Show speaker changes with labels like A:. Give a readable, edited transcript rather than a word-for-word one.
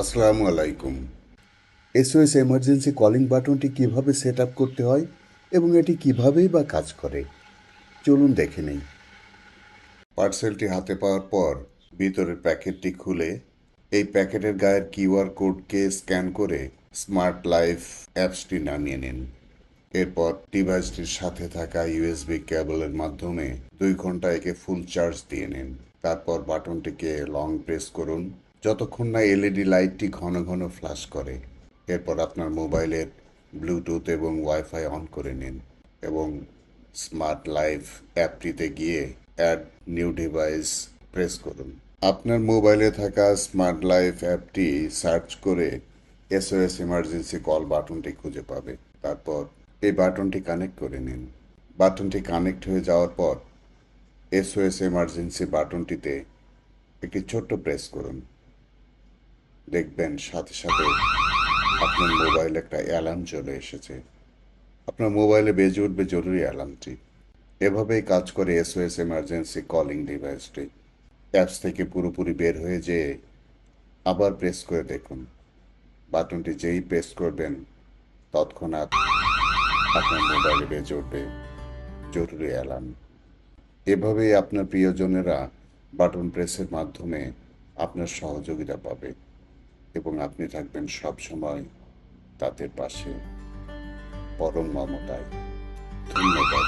A: আসসালামু আলাইকুম। SOS emergency calling বাটনটি কিভাবে সেট আপ করতে হয় এবং এটি কিভাবেই বা কাজ করে চলুন দেখে নেই। পার্সেলটি হাতে পাওয়ার পর ভিতরের প্যাকেটটি খুলে এই প্যাকেটের গায়ের কিউআর কোডকে স্ক্যান করে স্মার্ট লাইফ অ্যাপসটি নামিয়ে নিন। এরপর ডিভাইসটির সাথে থাকা ইউএসবি কেবলের মাধ্যমে 2 ঘন্টা একে ফুল চার্জ দিয়ে নিন। তারপর বাটনটিকে লং প্রেস করুন যতক্ষণ না এলইডি লাইটটি ঘন ঘন ফ্ল্যাশ করে। এরপর আপনার মোবাইলের ব্লুটুথ এবং ওয়াইফাই অন করে নিন এবং স্মার্ট লাইফ অ্যাপটিতে গিয়ে অ্যাড নিউ ডিভাইস প্রেস করুন। আপনার মোবাইলে থাকা স্মার্ট লাইফ অ্যাপটি সার্চ করে এসওএস ইমার্জেন্সি কল বাটনটি খুঁজে পাবে। তারপর এই বাটনটি কানেক্ট করে নিন। বাটনটি কানেক্ট হয়ে যাওয়ার পর এসওএস এমার্জেন্সি বাটনটিতে একটি ছোট্ট প্রেস করুন। দেখবেন সাথে সাথে আপনার মোবাইলে একটা অ্যালার্ম চলে এসেছে। আপনার মোবাইলে বেজে উঠবে জরুরি অ্যালার্মটি। এভাবেই কাজ করে এসওএস এমার্জেন্সি কলিং ডিভাইসটি। অ্যাপস থেকে পুরোপুরি বের হয়ে যেয়ে আবার প্রেস করে দেখুন। বাটনটি যেই প্রেস করবেন তৎক্ষণাৎ আপনার মোবাইলে বেজে উঠবে জরুরি অ্যালার্ম। এভাবেই আপনার প্রিয়জনেরা বাটন প্রেসের মাধ্যমে আপনার সহযোগিতা পাবে এবং আপনি থাকবেন সবসময় তাদের পাশে পরম মমতায়। ধন্যবাদ।